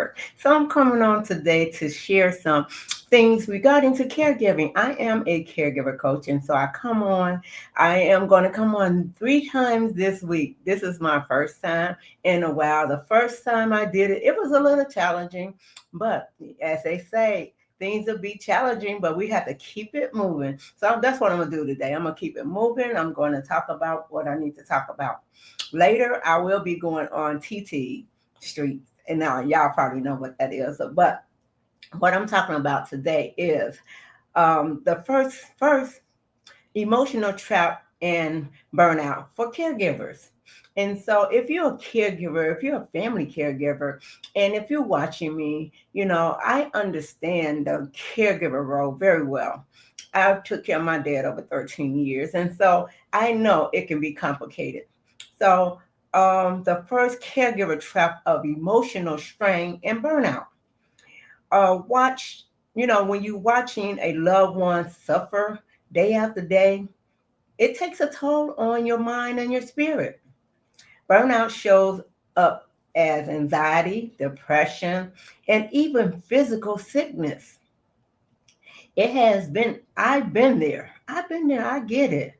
work. So I'm coming on today to share some things regarding to caregiving. I am a caregiver coach, and so I am going to come on 3 times this week. This is my first time in a while. The first time I did it, it was a little challenging, but as they say, things will be challenging, but we have to keep it moving. So that's what I'm going to do today. I'm going to keep it moving. I'm going to talk about what I need to talk about. Later, I will be going on TT Street. And now y'all probably know what that is. But what I'm talking about today is the first emotional trap and burnout for caregivers. And so if you're a caregiver, if you're a family caregiver, and if you're watching me, I understand the caregiver role very well. I took care of my dad over 13 years, and so I know it can be complicated. So the first caregiver trap of emotional strain and burnout. Watch, when you're watching a loved one suffer day after day, it takes a toll on your mind and your spirit. Burnout shows up as anxiety, depression, and even physical sickness. I've been there. I get it.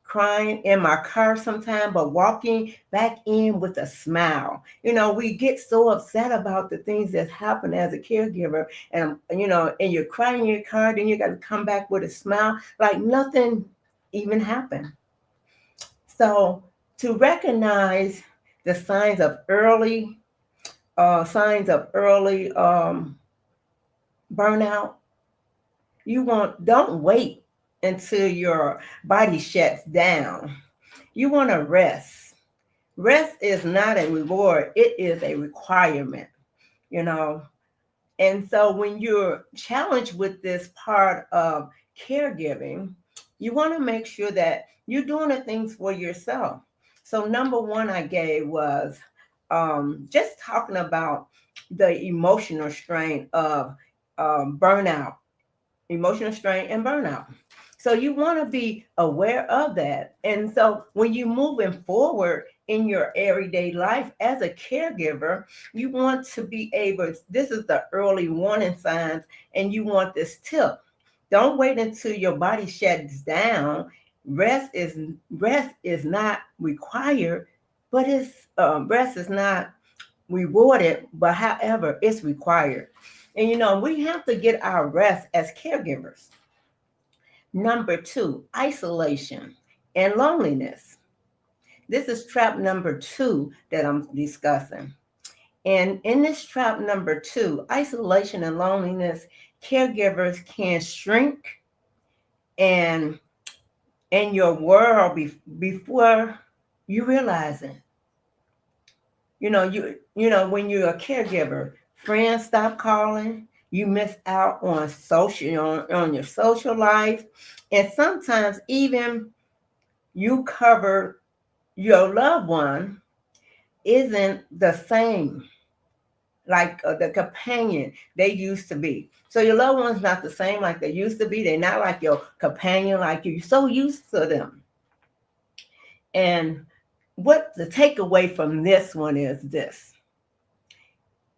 Crying in my car sometime, but walking back in with a smile. We get so upset about the things that happen as a caregiver, and you're crying in your car, then you got to come back with a smile, like nothing even happened. So to recognize the signs of early burnout, don't wait until your body shuts down. You want to rest. Rest is not a reward, it is a requirement, you know. And so when you're challenged with this part of caregiving, you want to make sure that you're doing the things for yourself. So number one I gave was just talking about the burnout, emotional strain and burnout. So you want to be aware of that. And so when you're moving forward in your everyday life as a caregiver, you want to be able, this is the early warning signs, and you want this tip. Don't wait until your body shuts down. Rest is not required, but rest is not rewarded, but however, it's required. And we have to get our rest as caregivers. Number two, isolation and loneliness. This is trap number two that I'm discussing. And in this trap number two, isolation and loneliness, caregivers can shrink and in your world before you realize it. When you're a caregiver, friends stop calling, you miss out on your social life, and sometimes even you cover your loved one isn't the same like the companion they used to be. So your loved one's not the same like they used to be. They're not like your companion, like you're so used to them. And what the takeaway from this one is this: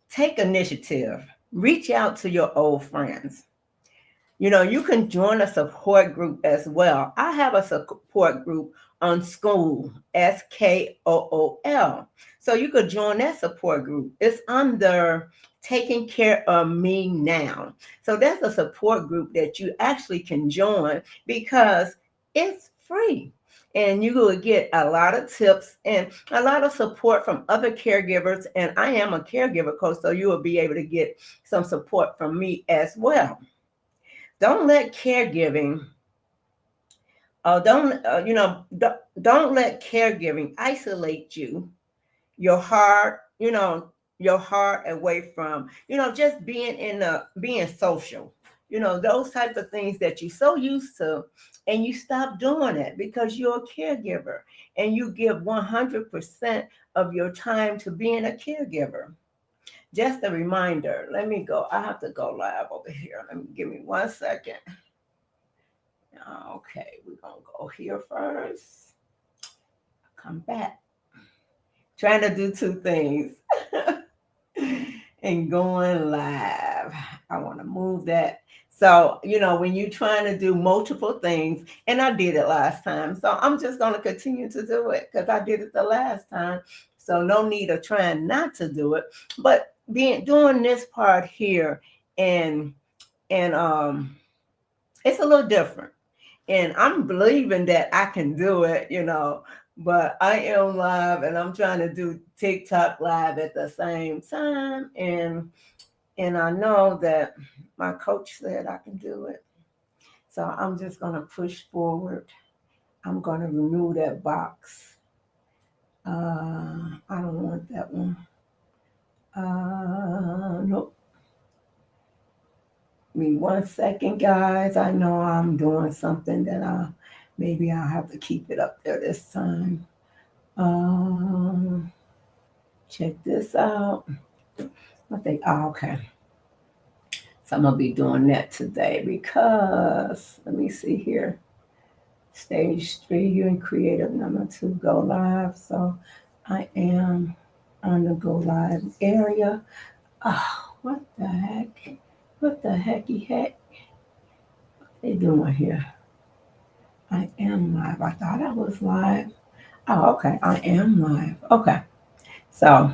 take initiative, reach out to your old friends. You can join a support group as well. I have a support group on School, SKOOL. So you could join that support group. It's under Taking Care of Me Now. So that's a support group that you actually can join because it's free. And you will get a lot of tips and a lot of support from other caregivers. And I am a caregiver coach, so you will be able to get some support from me as well. Don't let caregiving, don't let caregiving isolate your heart, your heart away from, just being social, those types of things that you're so used to, and you stop doing it because you're a caregiver and you give 100% of your time to being a caregiver. Just a reminder, let me go. I have to go live over here. Give me 1 second. Okay, we're going to go here first. Come back. Trying to do two things. and going live. I want to move that. So, when you're trying to do multiple things, and I did it last time, so I'm just going to continue to do it because I did it the last time. So, no need of trying not to do it, but doing this part here, and and it's a little different, and I'm believing that I can do it. But I am live, and I'm trying to do TikTok live at the same time, and I know that my coach said I can do it. So I'm just going to push forward. I'm going to remove that box. I don't want that one. Nope. Give me 1 second, guys. I know I'm doing something that maybe I'll have to keep it up there this time. Check this out. I think, okay. So I'm going to be doing that today because, let me see here. Stage 3, you in creative. Number 2, go live. So I am on the go live area. Oh, what the heck? What the hecky heck? What they doing here? I am live. I thought I was live. Oh, okay. I am live. Okay. So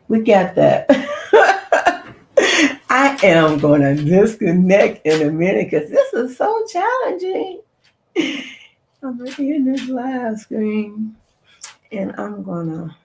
we got that. I am going to disconnect in a minute because this is so challenging. I'm in this live screen, and I'm going to